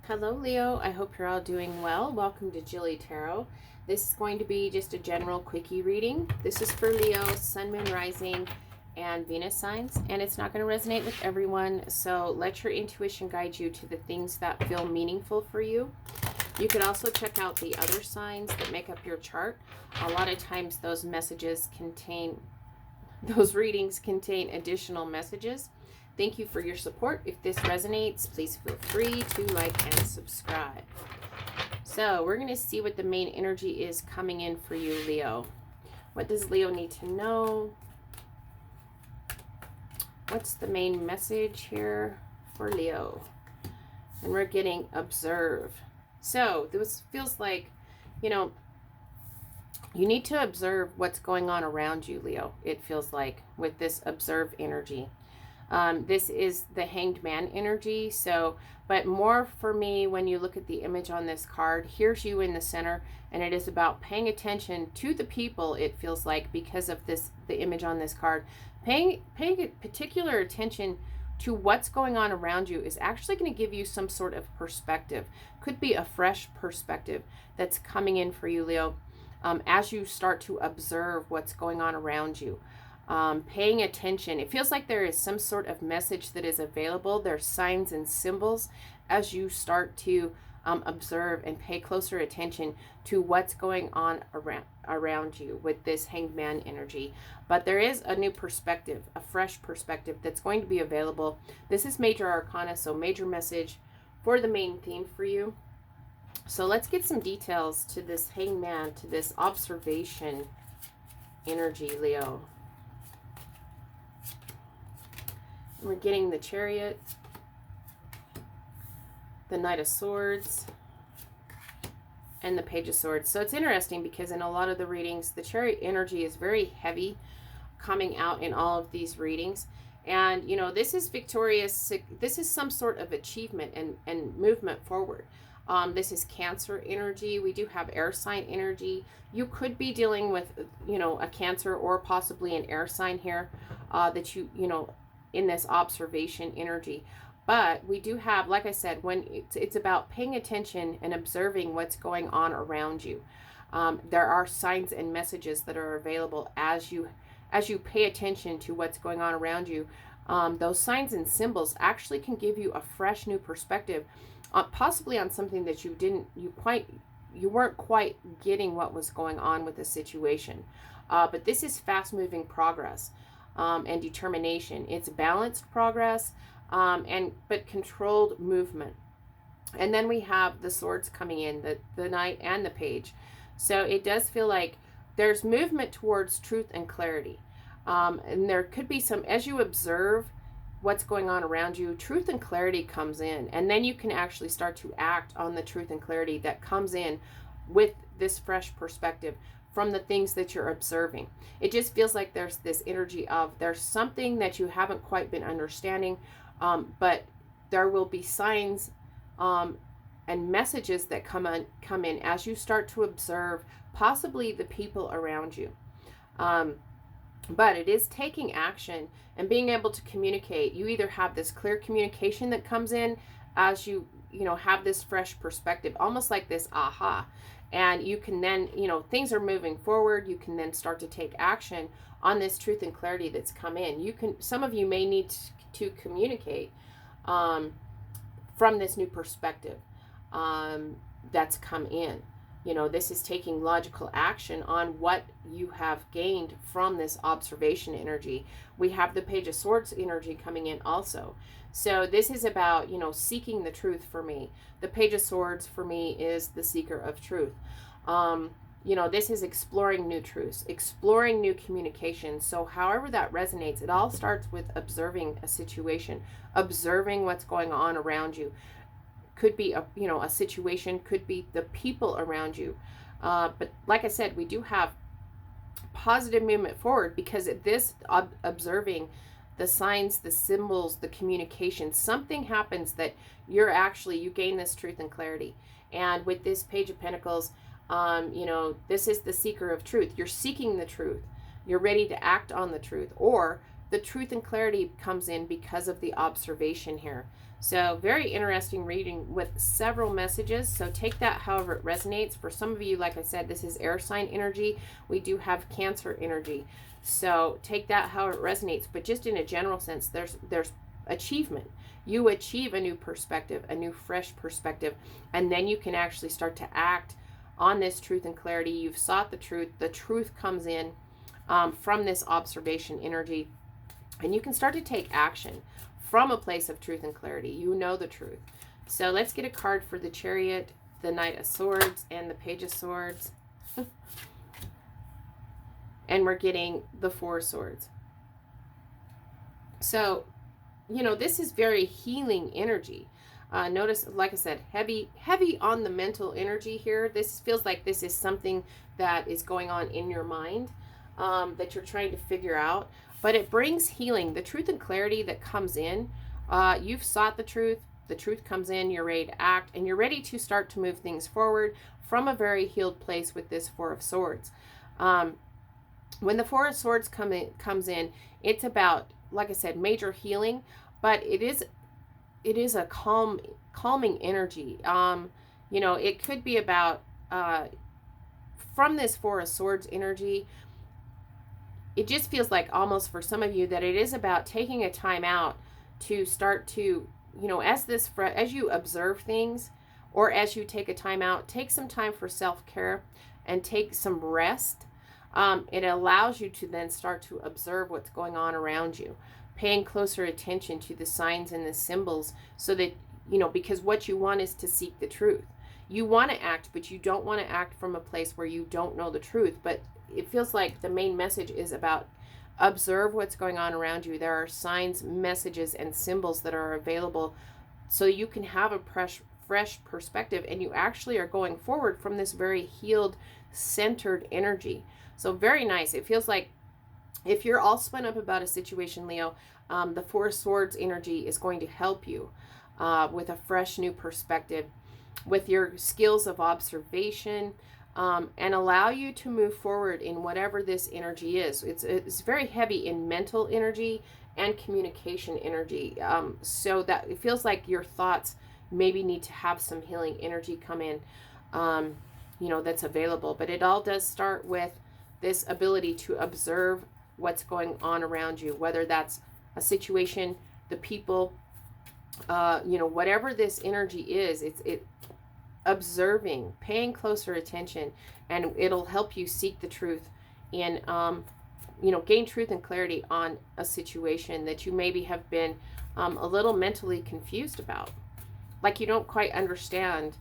Hello, Leo. I hope you're all doing well. Welcome to JilleTarot. This is going to be just a general quickie reading. This is for Leo, Sun, Moon, Rising, and Venus signs, and it's not going to resonate with everyone, so let your intuition guide you to the things that feel meaningful for you. You could also check out the other signs that make up your chart. A lot of times those readings contain additional messages. Thank you for your support. If this resonates, please feel free to like and subscribe. So we're going to see what the main energy is coming in for you, Leo. What does Leo need to know? What's the main message here for Leo? And we're getting observe. So this feels like, you need to observe what's going on around you, Leo. It feels like with this observe energy. This is the Hanged Man energy. So, but more for me, when you look at the image on this card, here's you in the center, and it is about paying attention to the people, it feels like, because of this, the image on this card. Paying particular attention to what's going on around you is actually going to give you some sort of perspective. Could be a fresh perspective that's coming in for you, Leo, as you start to observe what's going on around you. Paying attention. It feels like there is some sort of message that is available. There's signs and symbols as you start to observe and pay closer attention to what's going on around you with this Hanged Man energy. But there is a new perspective, a fresh perspective that's going to be available. This is Major Arcana, so major message for the main theme for you. So let's get some details to this Hanged Man, to this observation energy, Leo. We're getting the Chariot, the Knight of Swords, and the Page of Swords. So it's interesting because in a lot of the readings, the Chariot energy is very heavy coming out in all of these readings. And, this is victorious. This is some sort of achievement and movement forward. This is Cancer energy. We do have air sign energy. You could be dealing with, a Cancer or possibly an air sign here that in this observation energy. But we do have, like I said, when it's about paying attention and observing what's going on around you. There are signs and messages that are available as you pay attention to what's going on around you. Those signs and symbols actually can give you a fresh new perspective, possibly on something that you weren't quite getting what was going on with the situation. But this is fast moving progress. And determination. It's balanced progress, but controlled movement. And then we have the swords coming in, the Knight and the Page. So it does feel like there's movement towards truth and clarity. And there could be some, as you observe what's going on around you, truth and clarity comes in. And then you can actually start to act on the truth and clarity that comes in with this fresh perspective from the things that you're observing. It just feels like there's this energy of there's something that you haven't quite been understanding, but there will be signs and messages that come in as you start to observe possibly the people around you. But it is taking action and being able to communicate. You either have this clear communication that comes in as you have this fresh perspective, almost like this aha. And you can then, things are moving forward. You can then start to take action on this truth and clarity that's come in. Some of you may need to communicate from this new perspective that's come in. This is taking logical action on what you have gained from this observation energy. We have the Page of Swords energy coming in also. So this is about, seeking the truth for me. The Page of Swords for me is the seeker of truth. This is exploring new truths, exploring new communication. So however that resonates, it all starts with observing a situation, observing what's going on around you. Could be a situation, could be the people around you. But like I said, we do have positive movement forward because this observing the signs, the symbols, the communication, something happens that you gain this truth and clarity. And with this Page of Pentacles, this is the seeker of truth. You're seeking the truth. You're ready to act on the truth, or the truth and clarity comes in because of the observation here. So very interesting reading with several messages. So take that however it resonates. For some of you, like I said, this is air sign energy. We do have Cancer energy. So take that how it resonates. But just in a general sense, there's achievement. You achieve a new perspective, a new fresh perspective, and then you can actually start to act on this truth and clarity. You've sought the truth. The truth comes in from this observation energy, and you can start to take action from a place of truth and clarity. You know the truth. So let's get a card for the Chariot, the Knight of Swords, and the Page of Swords. And we're getting the Four of Swords. So, you know, this is very healing energy. Notice, like I said, heavy on the mental energy here. This feels like this is something that is going on in your mind that you're trying to figure out. But it brings healing. The truth and clarity that comes in. You've sought the truth. The truth comes in. You're ready to act. And you're ready to start to move things forward from a very healed place with this Four of Swords. When the Four of Swords comes in, it's about, like I said, major healing. But it is a calming energy. You know, it could be about, from this Four of Swords energy, it just feels like almost for some of you that it is about taking a time out to start to, you know, as you observe things, or as you take a time out, take some time for self-care and take some rest. It allows you to then start to observe what's going on around you, paying closer attention to the signs and the symbols, so that, you know, because what you want is to seek the truth. You want to act, but you don't want to act from a place where you don't know the truth. But it feels like the main message is about observe what's going on around you. There are signs, messages, and symbols that are available so you can have a fresh perspective, and you actually are going forward from this very healed, centered energy. So very nice. It feels like if you're all spun up about a situation, Leo, the Four of Swords energy is going to help you with a fresh new perspective, with your skills of observation, and allow you to move forward in whatever this energy is. It's very heavy in mental energy and communication energy. So that it feels like your thoughts maybe need to have some healing energy come in, you know, that's available. But it all does start with this ability to observe what's going on around you, whether that's a situation, the people, you know, whatever this energy is, it's observing, paying closer attention, and it'll help you seek the truth and, you know, gain truth and clarity on a situation that you maybe have been a little mentally confused about. Like you don't quite understand.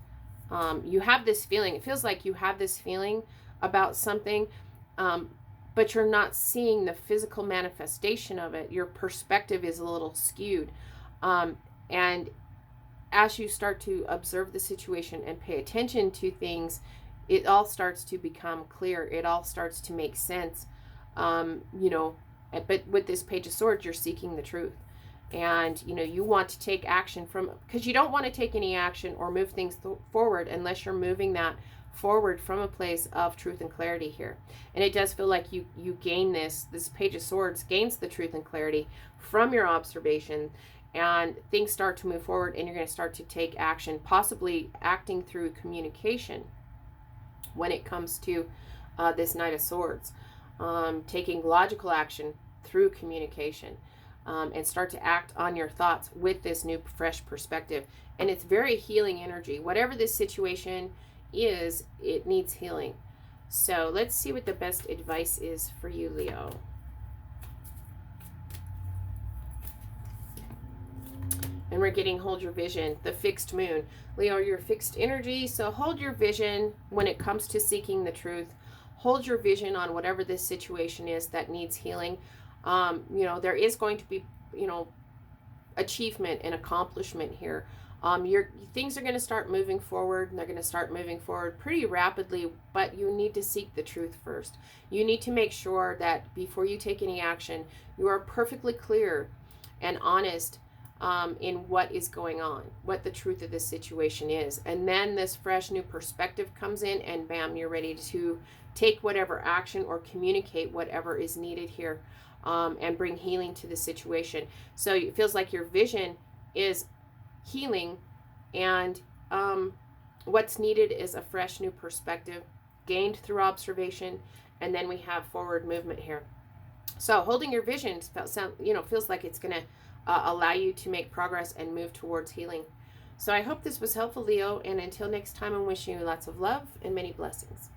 You have this feeling, it feels like you have this feeling about something, but you're not seeing the physical manifestation of it. Your perspective is a little skewed. And as you start to observe the situation and pay attention to things, it all starts to become clear. It all starts to make sense. You know, but with this Page of Swords, you're seeking the truth. And, you know, you want to take action because you don't want to take any action or move things forward unless you're moving that forward from a place of truth and clarity here. And it does feel like you gain this Page of Swords gains the truth and clarity from your observation, and things start to move forward, and you're going to start to take action, possibly acting through communication when it comes to this Knight of Swords, taking logical action through communication, and start to act on your thoughts with this new fresh perspective. And it's very healing energy. Whatever this situation is, it needs healing. So let's see what the best advice is for you, Leo. And we're getting hold your vision, the fixed moon. Leo, you're fixed energy, so hold your vision when it comes to seeking the truth. Hold your vision on whatever this situation is that needs healing. You know, there is going to be, you know, achievement and accomplishment here. Things are going to start moving forward, and they're going to start moving forward pretty rapidly, but you need to seek the truth first. You need to make sure that before you take any action, you are perfectly clear and honest in what is going on, what the truth of this situation is. And then this fresh new perspective comes in, and bam, you're ready to take whatever action or communicate whatever is needed here, and bring healing to the situation. So it feels like your vision is healing, and what's needed is a fresh new perspective gained through observation, and then we have forward movement here. So holding your vision feels like it's going to allow you to make progress and move towards healing. So I hope this was helpful, Leo, and until next time, I'm wishing you lots of love and many blessings.